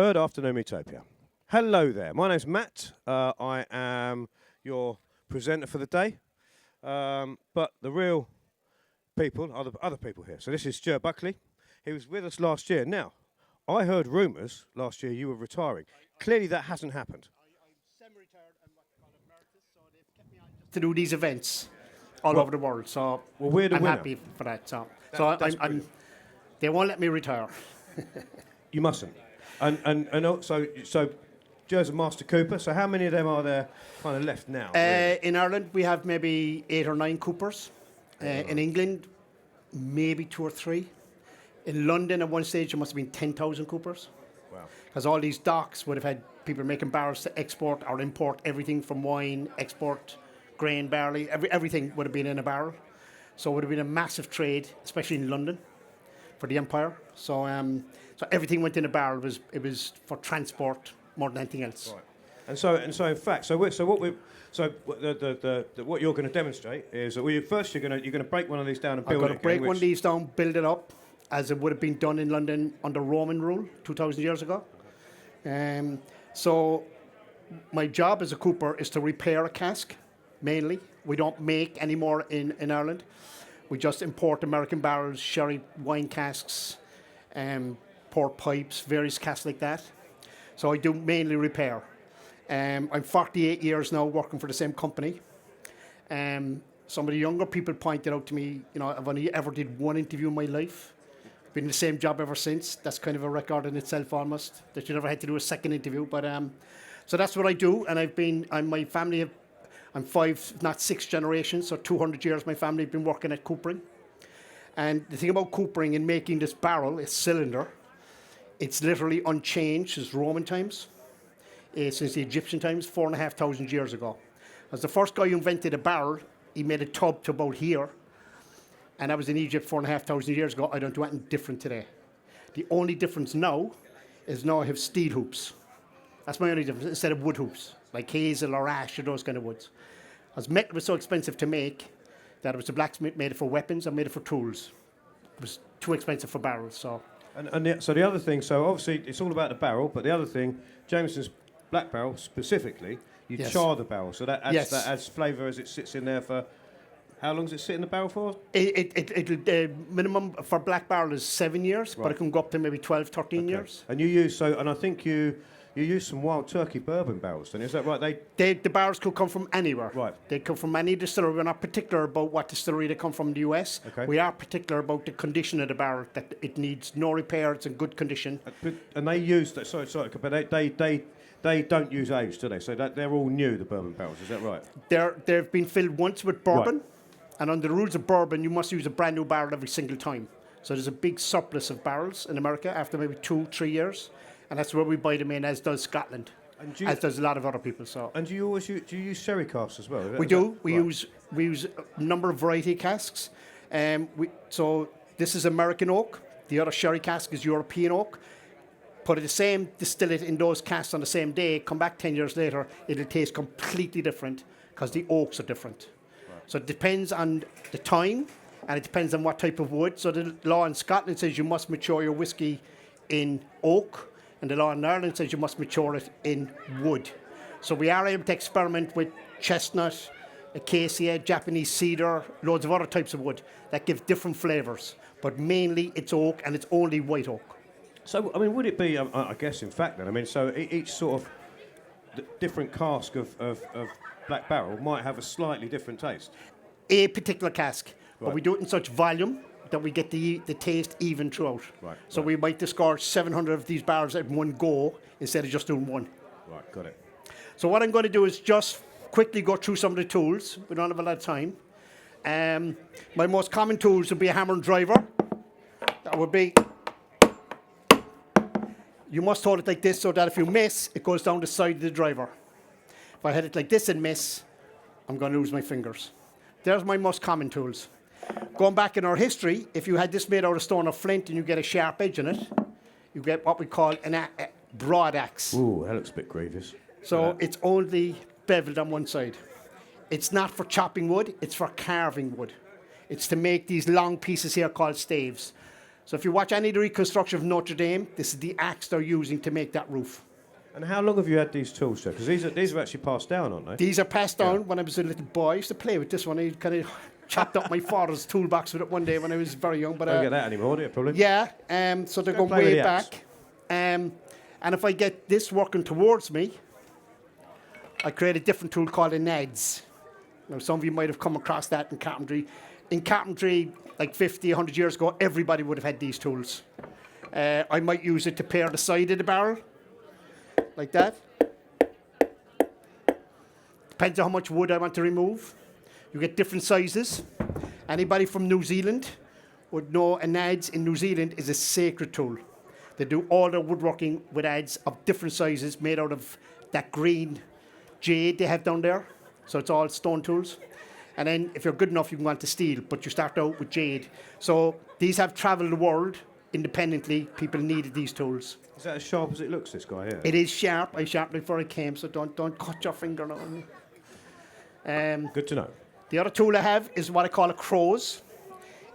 Third afternoon Meatopia. Hello there. My name's Matt. I am your presenter for the day. But the real people are the other people here. So this is Ger Buckley. He was with us last year. Now, I heard rumours last year you were retiring. Clearly that hasn't happened. I'm semi-retired and what they call emeritus, so they've kept me on just to do these events all over the world. So we're the I'm winner. happy for that. So That's I'm they won't let me retire. You mustn't. And also, so Ger's a master cooper. So how many of them are there kind of left now? Really? In Ireland, we have maybe 8 or 9 coopers. In England, maybe 2 or 3. In London, at one stage, there must have been 10,000 coopers. Wow. Because all these docks would have had people making barrels to export or import everything from wine, export grain, barley, everything would have been in a barrel. So it would have been a massive trade, especially in London, for the empire. So everything went in a barrel. It was for transport more than anything else. Right. And so in fact, what you're going to demonstrate is that you're going to break one of these down and build it. I'm going to break one of these down, build it up, as it would have been done in London under Roman rule 2,000 years ago. So my job as a cooper is to repair a cask, mainly. We don't make any more in Ireland. We just import American barrels, sherry wine casks, port pipes, various casks like that. So I do mainly repair. I'm 48 years now working for the same company. Some of the younger people pointed out to me, I've only ever did one interview in my life. Been in the same job ever since. That's kind of a record in itself almost, that you never had to do a second interview. But so that's what I do. And my family, I'm 5, not 6 generations, so 200 years my family have been working at coopering. And the thing about coopering and making this barrel, this cylinder, it's literally unchanged since Roman times, since the Egyptian times, 4,500 years ago. As the first guy who invented a barrel, he made a tub to about here, and that was in Egypt 4,500 years ago. I don't do anything different today. The only difference now is I have steel hoops. That's my only difference, instead of wood hoops, like hazel or ash or those kind of woods. As metal was so expensive to make that it was the blacksmith made it for weapons and made it for tools. It was too expensive for barrels, so. So the other thing, so obviously it's all about the barrel, but the other thing, Jameson's Black Barrel specifically, you char the barrel, so that adds flavour as it sits in there for. How long does it sit in the barrel for? Minimum for Black Barrel is 7 years, right. But it can go up to maybe 12, 13 years. And I think you use some Wild Turkey bourbon barrels, then is that right? The barrels could come from anywhere. Right. They come from any distillery. We're not particular about what distillery they come from in the US. Okay. We are particular about the condition of the barrel, that it needs no repair, it's in good condition. And they use that. Sorry, but they don't use age, do they? So they're all new, the bourbon barrels. Is that right? They've been filled once with bourbon. Right. And under the rules of bourbon, you must use a brand new barrel every single time. So there's a big surplus of barrels in America after maybe 2-3 years. And that's where we buy them in, as does Scotland, as does a lot of other people. So. And do you use sherry casks as well? We use a number of variety casks. So this is American oak. The other sherry cask is European oak. Put distill it in those casks on the same day, come back 10 years later, it'll taste completely different because the oaks are different. So it depends on the time, and it depends on what type of wood. So the law in Scotland says you must mature your whiskey in oak, and the law in Ireland says you must mature it in wood. So we are able to experiment with chestnut, acacia, Japanese cedar, loads of other types of wood that give different flavours. But mainly it's oak, and it's only white oak. So, I mean, would it be, I guess, in fact, then, I mean, so each sort of different cask of Black Barrel might have a slightly different taste? A particular cask, right. But we do it in such volume that we get the taste even throughout. Right. So we might discard 700 of these barrels at one go instead of just doing one. Right, got it. So what I'm going to do is just quickly go through some of the tools. We don't have a lot of time. My most common tools would be a hammer and driver. That would be... You must hold it like this so that if you miss, it goes down the side of the driver. If I had it like this and miss, I'm going to lose my fingers. There's my most common tools. Going back in our history, if you had this made out of stone or flint and you get a sharp edge in it, you get what we call a broad axe. Ooh, that looks a bit grievous. So it's only beveled on one side. It's not for chopping wood, it's for carving wood. It's to make these long pieces here called staves. So if you watch any of the reconstruction of Notre Dame, this is the axe they're using to make that roof. And how long have you had these tools, sir? Because these are actually passed down, aren't they? These are passed down when I was a little boy. I used to play with this one. I kind of chopped up my father's toolbox with it one day when I was very young. But don't get that anymore, do you, probably? Yeah, so they're going way back. And if I get this working towards me, I create a different tool called an adze. Now, some of you might have come across that in carpentry. In carpentry, like 50, 100 years ago, everybody would have had these tools. I might use it to pair the side of the barrel, like that. Depends on how much wood I want to remove. You get different sizes. Anybody from New Zealand would know an adze in New Zealand is a sacred tool. They do all their woodworking with adze of different sizes made out of that green jade they have down there. So it's all stone tools. And then if you're good enough, you can go on to steel, but you start out with jade. So these have traveled the world independently. People needed these tools. Is that as sharp as it looks, this guy here? It is sharp. I sharpened it before I came, so don't cut your finger now. Good to know. The other tool I have is what I call a crows.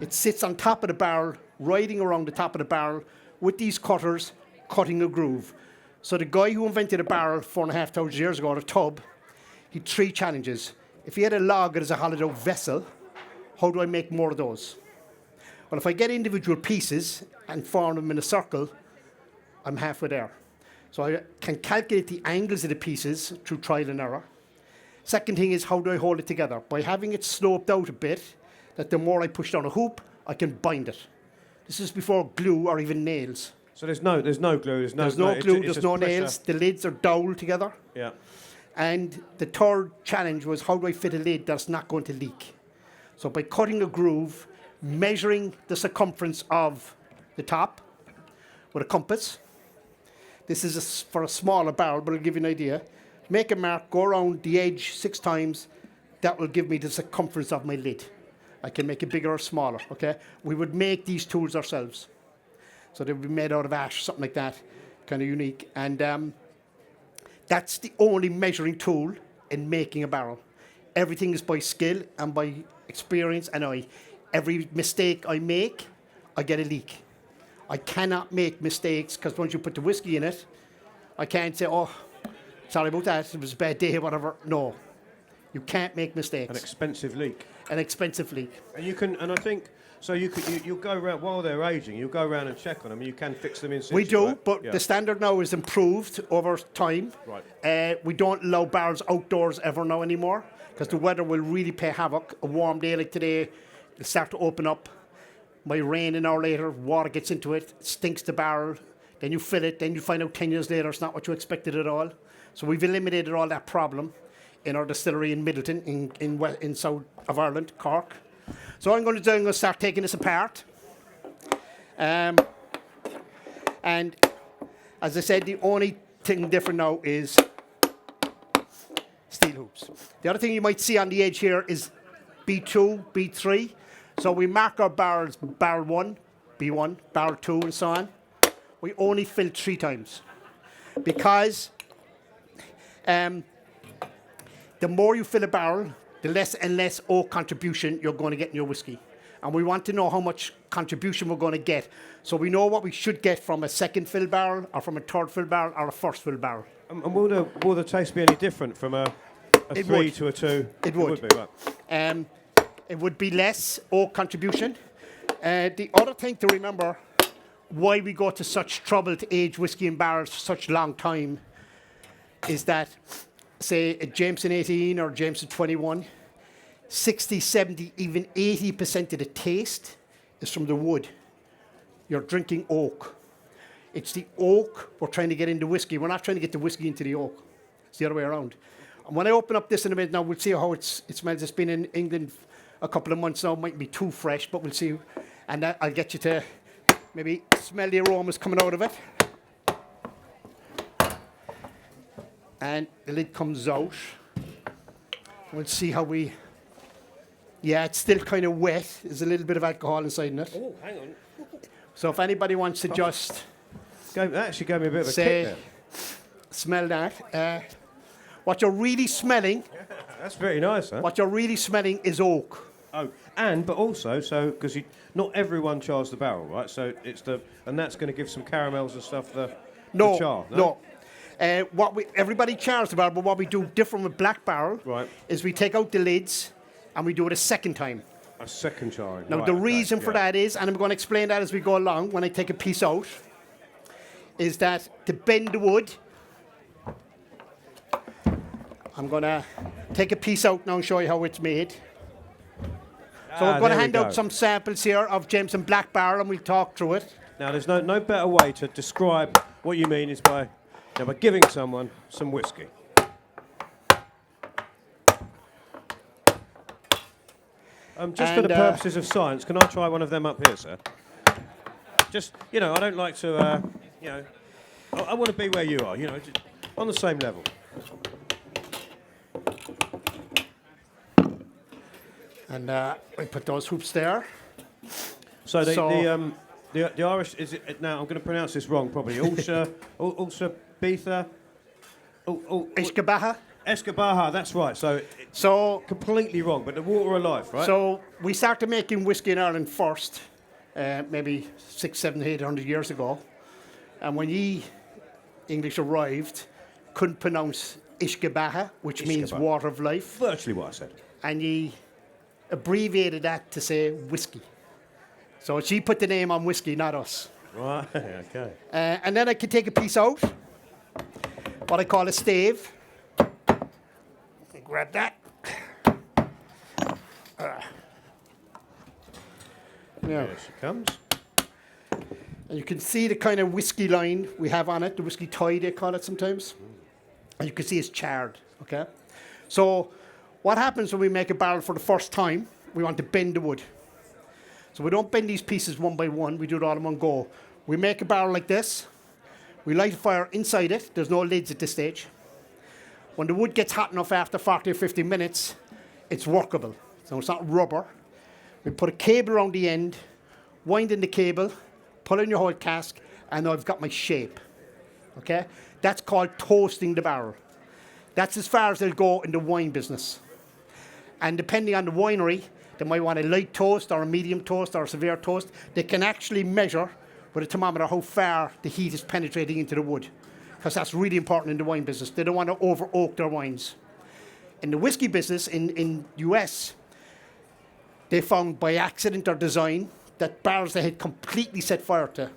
It sits on top of the barrel, riding around the top of the barrel with these cutters, cutting a groove. So the guy who invented a barrel 4,500 years ago, or a tub, he had 3 challenges. If he had a log as a hollowed out vessel, how do I make more of those? Well, if I get individual pieces and form them in a circle, I'm halfway there. So I can calculate the angles of the pieces through trial and error. Second thing is, how do I hold it together? By having it sloped out a bit, that the more I push down a hoop, I can bind it. This is before glue or even nails. So there's no glue, there's no glue, it's there's no pressure. nails. The lids are doweled together. Yeah. And the third challenge was, how do I fit a lid that's not going to leak? So by cutting a groove, measuring the circumference of the top with a compass. This is for a smaller barrel, but it'll give you an idea. Make a mark, go around the edge 6 times. That will give me the circumference of my lid. I can make it bigger or smaller, okay? We would make these tools ourselves. So they would be made out of ash, something like that, kind of unique. And that's the only measuring tool in making a barrel. Everything is by skill and by experience and eye. Every mistake I make, I get a leak. I cannot make mistakes, because once you put the whiskey in it, I can't say, oh, sorry about that, it was a bad day, whatever. No, you can't make mistakes. An expensive leak. An expensive leak. And you can, and I think, so you'll go around, while they're aging, you'll go around and check on them, and you can fix them in situ. We do, right? but the standard now is improved over time. Right. We don't allow barrels outdoors ever now anymore, because the weather will really play havoc. A warm day like today, it'll start to open up. Might rain an hour later, water gets into it, stinks the barrel, then you fill it, then you find out 10 years later it's not what you expected at all. So we've eliminated all that problem in our distillery in Midleton, in south of Ireland, Cork. So what I'm going to do, I'm going to start taking this apart. And as I said, the only thing different now is steel hoops. The other thing you might see on the edge here is B2, B3. So we mark our barrels, barrel 1, B1, barrel 2, and so on. We only fill 3 times. Because the more you fill a barrel, the less and less oak contribution you're going to get in your whiskey. And we want to know how much contribution we're going to get. So we know what we should get from a second fill barrel, or from a third fill barrel, or a first fill barrel. And will the taste be any different from a 3 to a 2? It would. It would be, right. It would be less oak contribution. The other thing to remember, why we go to such trouble to age whiskey in barrels for such a long time, is that, say, a Jameson 18 or Jameson 21, 60, 70, even 80% of the taste is from the wood. You're drinking oak. It's the oak we're trying to get into whiskey. We're not trying to get the whiskey into the oak. It's the other way around. And when I open up this in a minute now, we'll see how it smells. It's been in England a couple of months now. It might be too fresh, but we'll see. And I'll get you to maybe smell the aromas coming out of it. And the lid comes out. We'll see how we... Yeah, it's still kind of wet. There's a little bit of alcohol inside in it. Oh, hang on. So if anybody wants to just... That actually gave me a bit of a kick there. Smell that. What you're really smelling... That's very nice, huh? What you're really smelling is oak. Oh, but also, so because not everyone chars the barrel, right? So and that's going to give some caramels and stuff. The char. No. Everybody chars the barrel, but what we do different with Black Barrel is we take out the lids and we do it a second time. A second charring. Now, the reason for that is, and I'm going to explain that as we go along, when I take a piece out, is that to bend the wood, I'm going to take a piece out now and show you how it's made. So I'm going to hand out some samples here of Jameson Black Barrel, and we'll talk through it. Now, there's no better way to describe what you mean is by giving someone some whiskey. Just for the purposes of science, can I try one of them up here, sir? Just, I don't like to, I want to be where you are, just on the same level. And we put those hoops there. So the Irish, is it, now I'm going to pronounce this wrong probably, uisce beatha, Ishkabaha. Escabaha, that's right. So completely wrong, but the water alive, right? So we started making whiskey in Ireland first, maybe 600, 700, 800 years ago. And when English arrived, couldn't pronounce Ishkabaha, which means water of life. Virtually what I said. And ye abbreviated that to say whiskey. So she put the name on whiskey, not us. Right, okay. And then I can take a piece out, what I call a stave. Grab that. There she comes. And you can see the kind of whiskey line we have on it, the whiskey tie they call it sometimes. And you can see it's charred, okay? So what happens when we make a barrel for the first time? We want to bend the wood. So we don't bend these pieces one by one, we do it all in one go. We make a barrel like this. We light a fire inside it. There's no lids at this stage. When the wood gets hot enough after 40 or 50 minutes, it's workable. So it's not rubber. We put a cable around the end, wind in the cable, put in your whole cask, and now I've got my shape. Okay? That's called toasting the barrel. That's as far as they'll go in the wine business. And depending on the winery, they might want a light toast or a medium toast or a severe toast. They can actually measure with a thermometer how far the heat is penetrating into the wood, because that's really important in the wine business. They don't want to over oak their wines. In the whiskey business in US, they found by accident or design that barrels they had completely set fire to,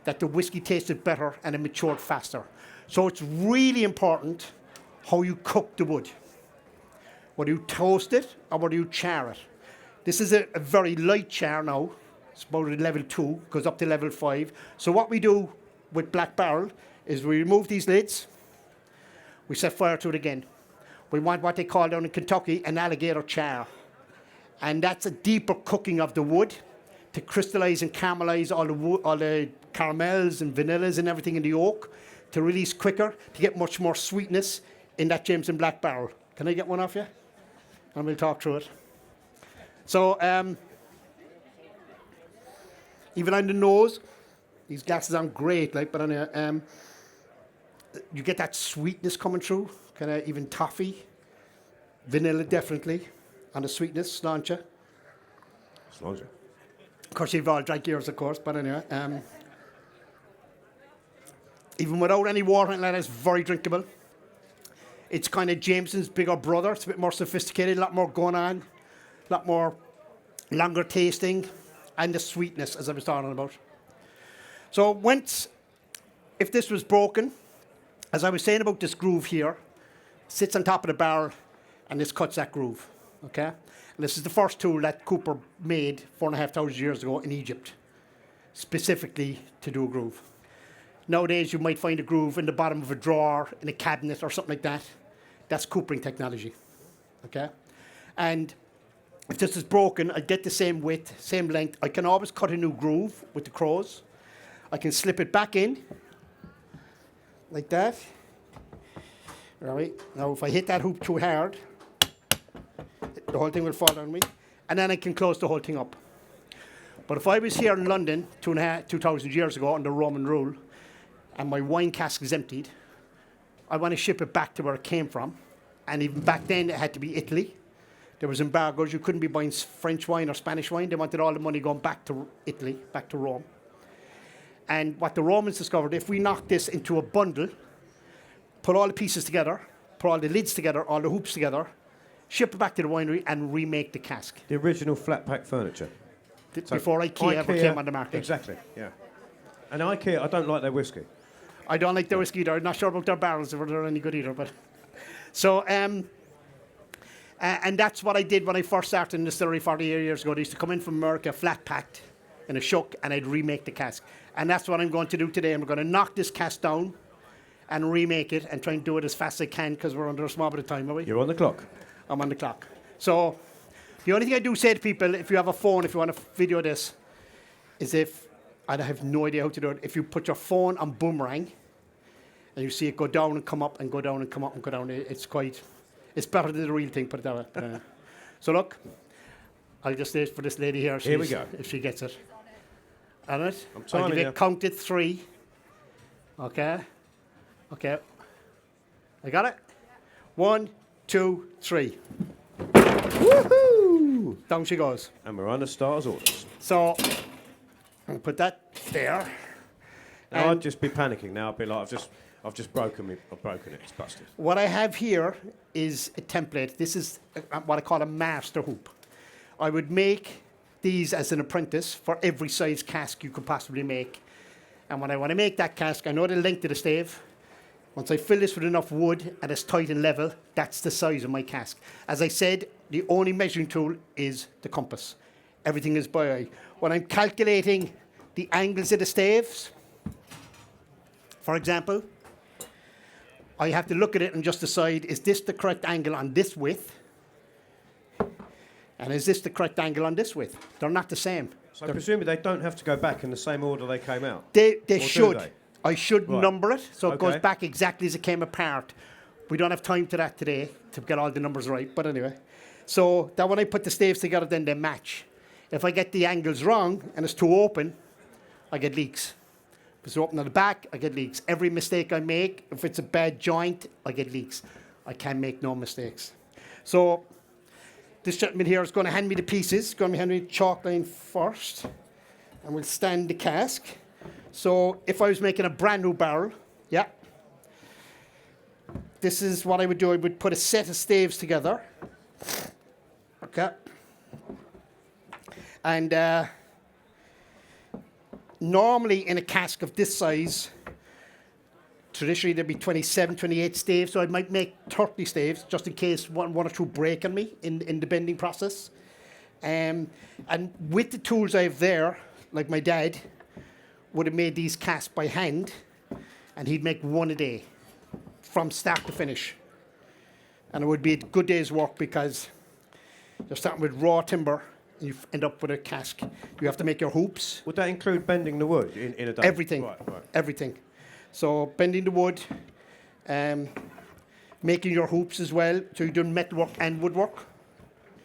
that the whiskey tasted better and it matured faster. So it's really important how you cook the wood. Whether you toast it or whether you char it. This is a very light char now. It's about at level 2, goes up to level 5. So what we do with Black Barrel is we remove these lids, we set fire to it again. We want what they call down in Kentucky an alligator char. And that's a deeper cooking of the wood to crystallize and caramelize all the caramels and vanillas and everything in the oak, to release quicker, to get much more sweetness in that Jameson Black Barrel. Can I get one off you? And we'll talk through it. So, even on the nose, these glasses aren't great, but anyway, you get that sweetness coming through, kind of even toffee, vanilla definitely, and the sweetness, sláinte. Sláinte. Of course, you've all drank yours, of course, but anyway. Even without any water in it, it's very drinkable. It's kind of Jameson's bigger brother. It's a bit more sophisticated, a lot more going on, a lot more longer tasting, and the sweetness, as I was talking about. So if this was broken, as I was saying about this groove here, sits on top of the barrel, and this cuts that groove, okay? And this is the first tool that Cooper made 4,500 years ago in Egypt, specifically to do a groove. Nowadays, you might find a groove in the bottom of a drawer, in a cabinet, or something like that. That's coopering technology, okay? And if this is broken, I get the same width, same length. I can always cut a new groove with the crows. I can slip it back in, like that. All right. Now, if I hit that hoop too hard, the whole thing will fall on me. And then I can close the whole thing up. But if I was here in London 2,000 years ago under Roman rule, and my wine cask is emptied, I want to ship it back to where it came from. And even back then, it had to be Italy. There was embargoes. You couldn't be buying French wine or Spanish wine. They wanted all the money going back to Italy, back to Rome. And what the Romans discovered, if we knock this into a bundle, put all the pieces together, put all the lids together, all the hoops together, ship it back to the winery and remake the cask. The original flat pack furniture. Before IKEA ever came on the market. Exactly, yeah. And IKEA, I don't like their whiskey. I don't like their whiskey either. I'm not sure about their barrels, if they're any good either. But so, and that's what I did when I first started in the distillery 40 years ago. They used to come in from America, flat packed in a shuck, and I'd remake the cask. And that's what I'm going to do today. I'm going to knock this cask down and remake it and try and do it as fast as I can because we're under a small bit of time, are we? You're on the clock. I'm on the clock. So the only thing I do say to people, if you have a phone, if you want to video this, is I have no idea how to do it. If you put your phone on boomerang and you see it go down and come up and go down and come up and go down, it's better than the real thing, put it that way. So look, I'll just say it for this lady here. Here we go. If she gets it. All right? I'm timing I'll give you. you count it 3. Okay. Okay. I got it? 1, 2, 3. Woohoo! Down she goes. And we're on the starter's orders. So I'll put that there. Now I'd just be panicking now. I'd be like, I've just broken it. It's busted. What I have here is a template. This is what I call a master hoop. I would make these as an apprentice for every size cask you could possibly make. And when I want to make that cask, I know the length of the stave. Once I fill this with enough wood and it's tight and level, that's the size of my cask. As I said, the only measuring tool is the compass. Everything is by eye. When I'm calculating the angles of the staves, for example, I have to look at it and just decide, is this the correct angle on this width? And is this the correct angle on this width? They're not the same. So presumably they don't have to go back in the same order they came out? They Or should. do they? I should number it, so it goes Okay. back exactly as it came apart. We don't have time to that today to get all the numbers right, but anyway. So that when I put the staves together, then they match. If I get the angles wrong and it's too open, I get leaks. If it's open at the back, I get leaks. Every mistake I make, if it's a bad joint, I get leaks. I can make no mistakes. So this gentleman here is going to hand me the pieces. Going to hand me the chalk line first, and we'll stand the cask. So if I was making a brand new barrel, yeah, this is what I would do. I would put a set of staves together. Okay. And normally in a cask of this size, traditionally there'd be 27, 28 staves, so I might make 30 staves just in case one or two break on me in the bending process. And with the tools I have there, like my dad would have made these casks by hand, and he'd make one a day from start to finish. And it would be a good day's work because you're starting with raw timber and you end up with a cask. You have to make your hoops. Would that include bending the wood in a day? Everything. Right. Everything. So bending the wood, making your hoops as well. So you're doing metalwork and woodwork.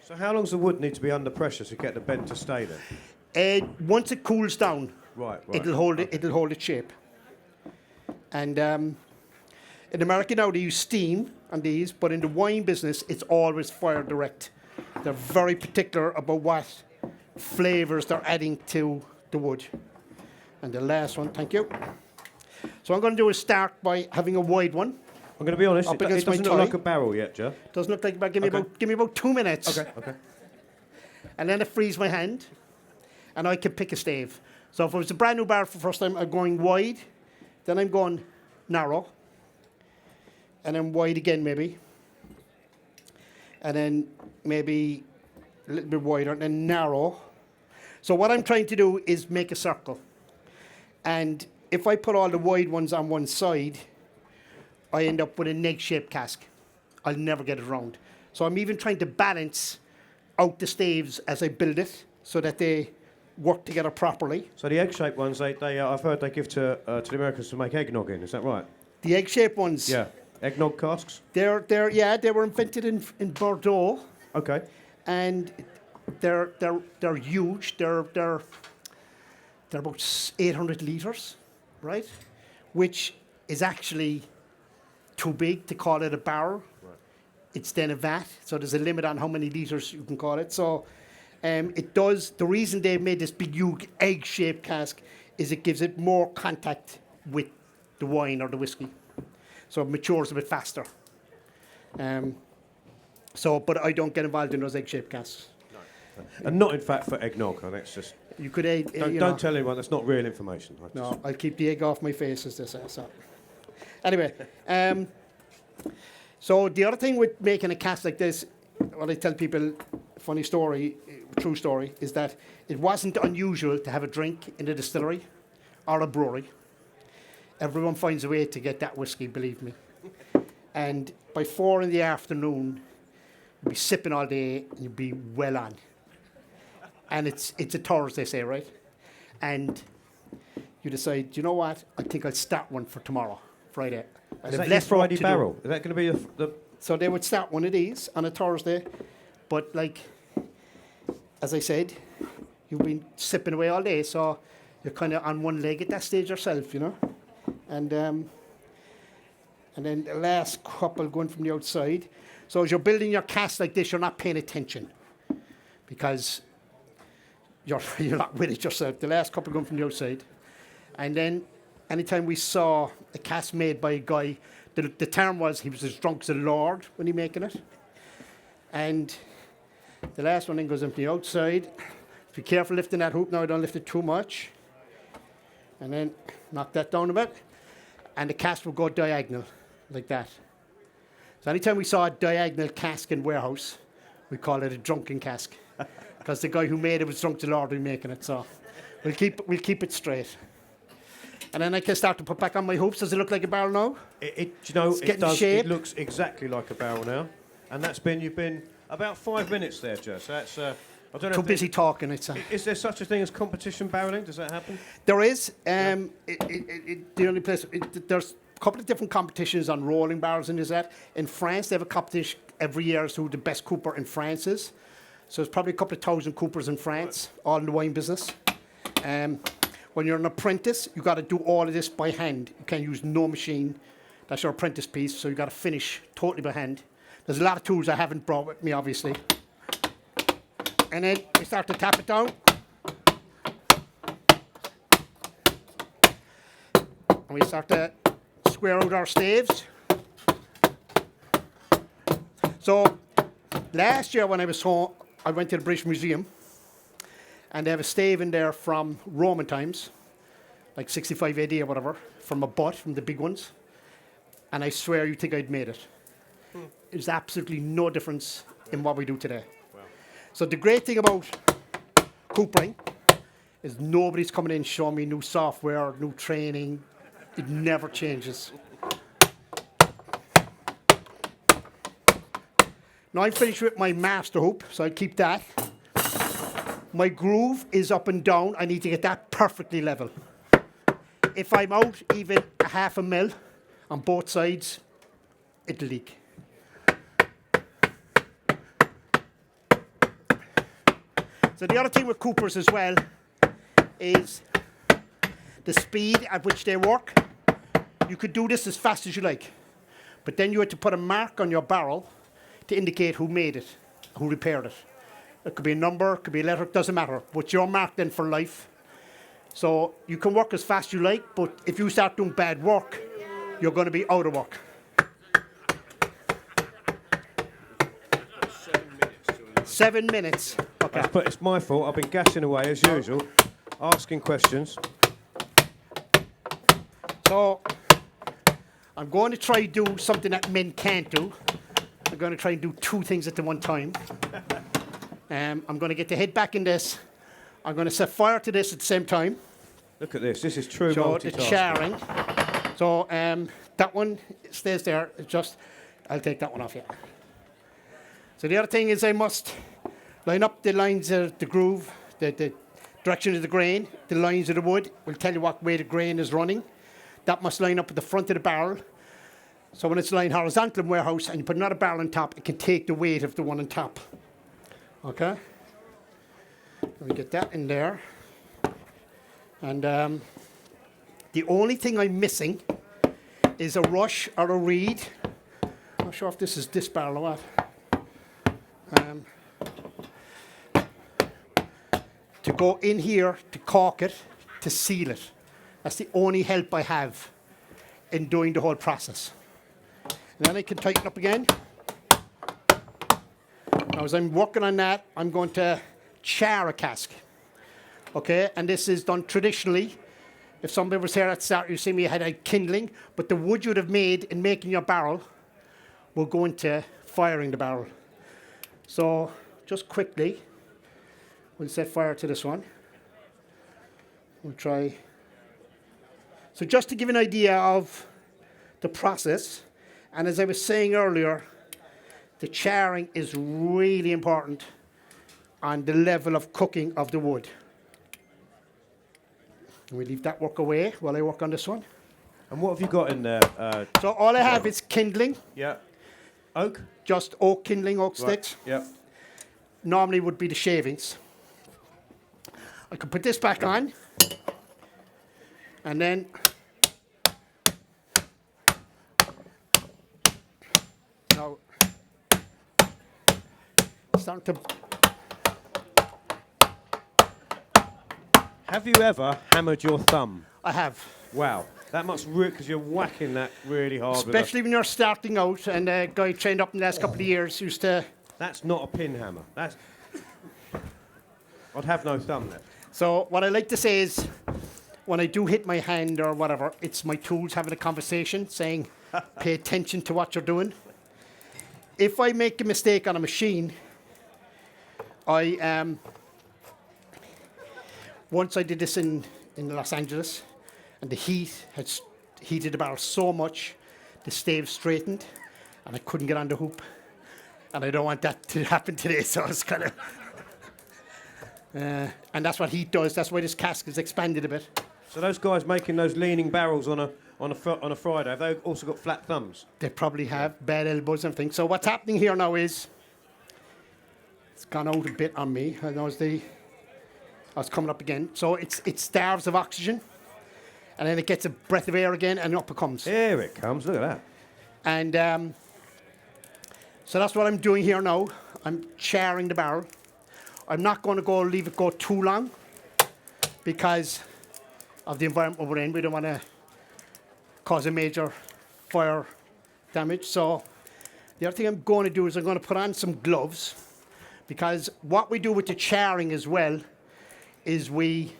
So how long does the wood need to be under pressure to get the bend to stay then? Once it cools down, Right. it'll hold it. It'll hold its shape. And in America now they use steam on these, but in the wine business it's always fire direct. They're very particular about what flavors they're adding to the wood. And the last one, thank you. So what I'm going to do is start by having a wide one. I'm going to be honest, Up it against my doesn't look tie. like a barrel yet, Ger. Doesn't look like about. Give me about 2 minutes. Okay. And then I freeze my hand, and I can pick a stave. So if it was a brand new barrel for the first time, I'm going wide, then I'm going narrow, and then wide again maybe, and then maybe a little bit wider, and then narrow. So what I'm trying to do is make a circle. And if I put all the wide ones on one side, I end up with a egg-shaped cask. I'll never get it round. So I'm even trying to balance out the staves as I build it so that they work together properly. So the egg-shaped ones, I've heard they give to the Americans to make eggnog in. Is that right? The egg-shaped ones, Yeah. Eggnog casks. they were invented in Bordeaux, Okay. and they're huge. They're about 800 liters, right? Which is actually too big to call it a barrel. Right. it's then a vat. So there's a limit on how many litres you can call it. So it does, the reason they've made this big huge egg-shaped cask is it gives it more contact with the wine or the whiskey. So it matures a bit faster. But I don't get involved in those egg-shaped casks. No. And not in fact for eggnog, and that's just... You could don't tell anyone, that's not real information. No, I'll keep the egg off my face, as they say. So. Anyway, so the other thing with making a cask like this, what I tell people, funny story, true story, is that it wasn't unusual to have a drink in a distillery or a brewery. Everyone finds a way to get that whiskey, believe me. And by 4 in the afternoon, you'll be sipping all day and you'll be well on. And it's a Thursday, say, right? And you decide, you know what? I think I'll start one for tomorrow, Friday. Is that your Friday barrel? Is that going to be the... So they would start one of these on a Thursday. But, like, as I said, you've been sipping away all day, so you're kind of on one leg at that stage yourself, you know? And then the last couple going from the outside. So as you're building your cask like this, you're not paying attention because you're not with it yourself. The last couple going from the outside. And then anytime we saw a cask made by a guy, the term was he was as drunk as a lord when he making it. And the last one then goes into the outside. Be careful lifting that hoop now, don't lift it too much. And then knock that down a bit. And the cask will go diagonal, like that. So anytime we saw a diagonal cask in warehouse, we call it a drunken cask. Because the guy who made it was drunk to Lord in making it, so we'll keep it straight. And then I can start to put back on my hoops. Does it look like a barrel now? It does. Shape. It looks exactly like a barrel now. And you've been about 5 minutes there, Ger. So that's... I don't know. Too busy talking. Is there such a thing as competition barreling? Does that happen? There is. The only place there's a couple of different competitions on rolling barrels and is that in France they have a competition every year as to who the best cooper in France is. So there's probably a couple of thousand coopers in France, all in the wine business. When you're an apprentice, you got to do all of this by hand. You can't use no machine. That's your apprentice piece. So you got to finish totally by hand. There's a lot of tools I haven't brought with me, obviously. And then we start to tap it down. And we start to square out our staves. So last year when I was home, I went to the British Museum and they have a stave in there from Roman times, like 65 AD or whatever, from a butt, from the big ones. And I swear you think I'd made it. There's absolutely no difference in what we do today. So the great thing about coopering is nobody's coming in showing me new software, new training. It never changes. Now I'm finished with my master hoop, so I'll keep that. My groove is up and down. I need to get that perfectly level. If I'm out even a half a mil on both sides, it'll leak. So the other thing with coopers as well is the speed at which they work. You could do this as fast as you like, but then you had to put a mark on your barrel to indicate who made it, who repaired it. It could be a number, it could be a letter, it doesn't matter. But you're marked then for life. So you can work as fast as you like, but if you start doing bad work, you're going to be out of work. 7 minutes. Okay. But it's my fault. I've been gassing away as usual, asking questions. So I'm going to try to do something that men can't do. I'm going to try and do 2 things at the one time. I'm going to get the head back in this. I'm going to set fire to this at the same time. Look at this. This is true so multitasking. The charring. So that one stays there. It's just, I'll take that one off, yeah. So the other thing is I must line up the lines of the groove, the direction of the grain, the lines of the wood will tell you what way the grain is running. That must line up at the front of the barrel. So when it's lying horizontal in warehouse and you put another barrel on top, it can take the weight of the one on top. Okay? Let me get that in there. And the only thing I'm missing is a rush or a reed. not sure if this is this barrel or what. To go in here, to cork it, to seal it. That's the only help I have in doing the whole process. And then I can tighten up again. Now as I'm working on that, I'm going to char a cask. Okay, and this is done traditionally. If somebody was here at the start, you see me had a kindling, but the wood you'd have made in making your barrel will go into firing the barrel. So just quickly, we'll set fire to this one. We'll try. So just to give an idea of the process, and as I was saying earlier, the charring is really important on the level of cooking of the wood. And we leave that work away while I work on this one. And what have you got in there? So all I have is kindling. Yeah. Oak? Just oak kindling, oak Right. sticks. Yeah. Normally would be the shavings. I can put this back on. And then now starting to. Have you ever hammered your thumb? I have. Wow. That must because you're whacking that really hard. Especially when you're starting out, and a guy trained up in the last couple of years used to. That's not a pin hammer. That's. I'd have no thumb left. So what I like to say is, when I do hit my hand or whatever, it's my tools having a conversation, saying, pay attention to what you're doing. If I make a mistake on a machine, once I did this in Los Angeles, and the heat had heated the barrel so much, the stave straightened, and I couldn't get on the hoop. And I don't want that to happen today, so it's kind of. And that's what heat does. That's why this cask is expanded a bit. So those guys making those leaning barrels on a Friday, have they also got flat thumbs? They probably have bad elbows and things. So what's happening here now is it's gone out a bit on me. I know it's coming up again. So it starves of oxygen, and then it gets a breath of air again, and up it comes. Here it comes. Look at that. And so that's what I'm doing here now. I'm charring the barrel. I'm not going to leave it go too long because of the environment we're in. We don't want to cause a major fire damage. So the other thing I'm going to do is I'm going to put on some gloves, because what we do with the charring as well is we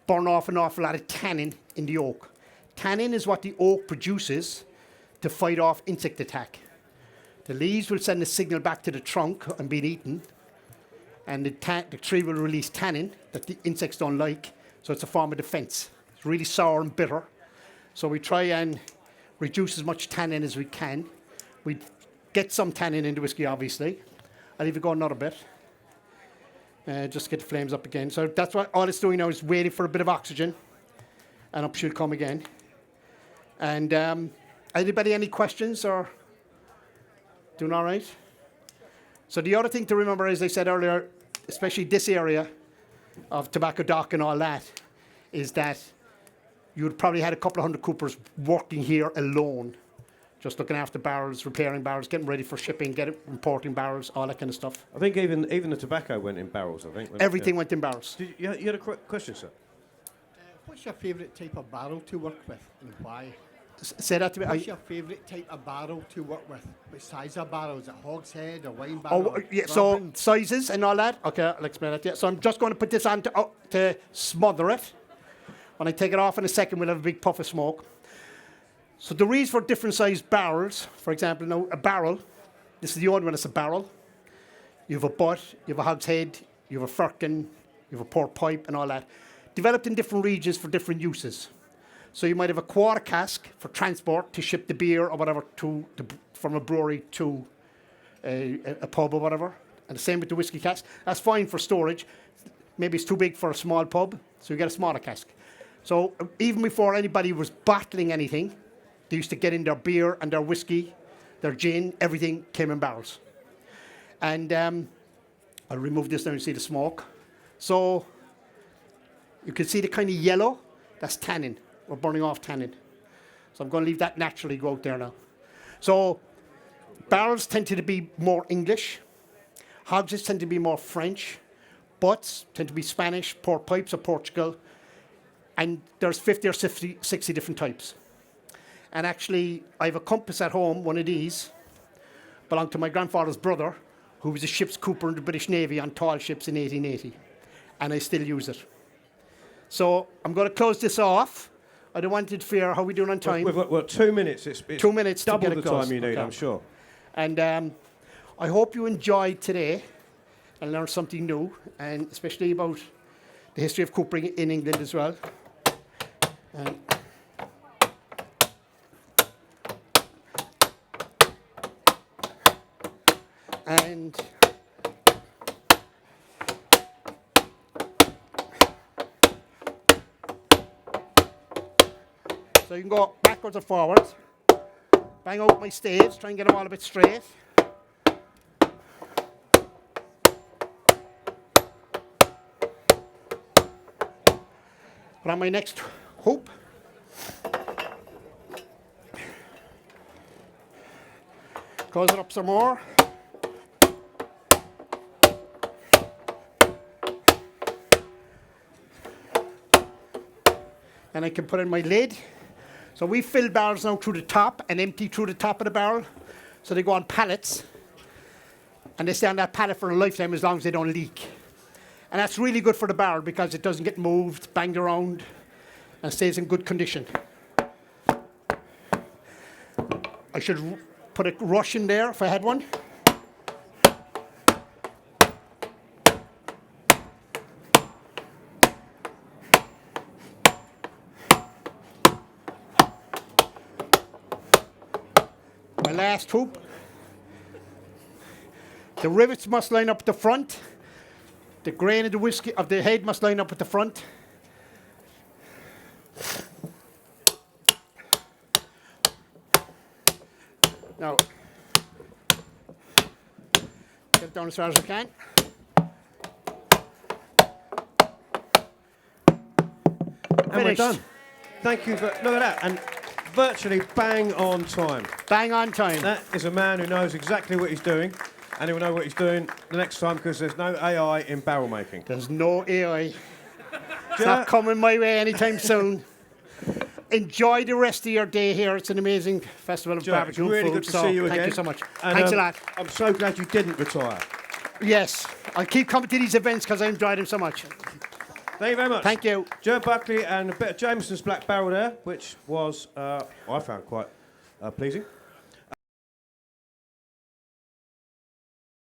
burn off an awful lot of tannin in the oak. Tannin is what the oak produces to fight off insect attack. The leaves will send a signal back to the trunk and being eaten, and the tree will release tannin that the insects don't like, so it's a form of defense. It's really sour and bitter, so we try and reduce as much tannin as we can. We get some tannin in the whiskey, obviously. I'll leave it go another bit. Just get the flames up again. So that's what all it's doing now, is waiting for a bit of oxygen, and up she'll come again. And anybody any questions or doing all right? So the other thing to remember, as I said earlier, especially this area of Tobacco Dock and all that, is that you'd probably had a couple of hundred coopers working here alone, just looking after barrels, repairing barrels, getting ready for shipping, importing barrels, all that kind of stuff. I think even the tobacco went in barrels, I think. Everything went in barrels. You had a question, sir? What's your favourite type of barrel to work with, and why? Say that to me. What's your favourite type of barrel to work with? What size of barrel? Is it hogshead or wine barrel? Oh, yeah, so bourbon? sizes and all that. Okay, I'll explain that to you. So I'm just going to put this on to smother it. When I take it off in a second, we'll have a big puff of smoke. So the reason for different sized barrels, for example, now a barrel, this is the old one, it's a barrel. You have a butt, you have a hogshead, you have a firkin, you have a port pipe and all that. Developed in different regions for different uses. So you might have a quarter cask for transport to ship the beer or whatever from a brewery to a pub or whatever. And the same with the whiskey cask. That's fine for storage. Maybe it's too big for a small pub, so you get a smaller cask. So even before anybody was bottling anything, they used to get in their beer and their whiskey, their gin, everything came in barrels. And I'll remove this now and see the smoke. So you can see the kind of yellow, that's tannin. We're burning off tannin. So I'm going to leave that naturally go out there now. So Barrels tend to be more English. Hogsheads tend to be more French. Butts tend to be Spanish, port pipes or Portugal. And there's 50 or 60 different types. And actually, I have a compass at home, one of these, belonged to my grandfather's brother, who was a ship's cooper in the British Navy on tall ships in 1880. And I still use it. So I'm going to close this off. I don't want to interfere. How are we doing on time? We've got 2 minutes. It's 2 minutes to double get it the closed. time you need, Okay. I'm sure. And I hope you enjoyed today and learned something new, and especially about the history of coopering in England as well. And so you can go backwards or forwards. Bang out my staves, try and get them all a bit straight. Put on my next hoop. Close it up some more. And I can put in my lid. So we fill barrels now through the top and empty through the top of the barrel. So they go on pallets. And they stay on that pallet for a lifetime as long as they don't leak. And that's really good for the barrel because it doesn't get moved, banged around, and stays in good condition. I should put a rush in there if I had one. My last hoop. The rivets must line up at the front. The grain of the whiskey of the head must line up at the front. Now, get it down as far as I can. And we're Finished. done. Thank you for, look at that, and virtually bang on time. Bang on time. That is a man who knows exactly what he's doing, and he will know what he's doing the next time because there's no AI in barrel making. There's no AI. It's not coming my way anytime soon. Enjoy the rest of your day here. It's an amazing festival of It's barbecue really food. good to so see you again. Thank you so much. And, Thanks a lot. I'm so glad you didn't retire. Yes, I'll keep coming to these events because I enjoyed them so much. Thank you very much. Thank you. Ger Buckley and a bit of Jameson's Black Barrel there, which was, I found quite pleasing.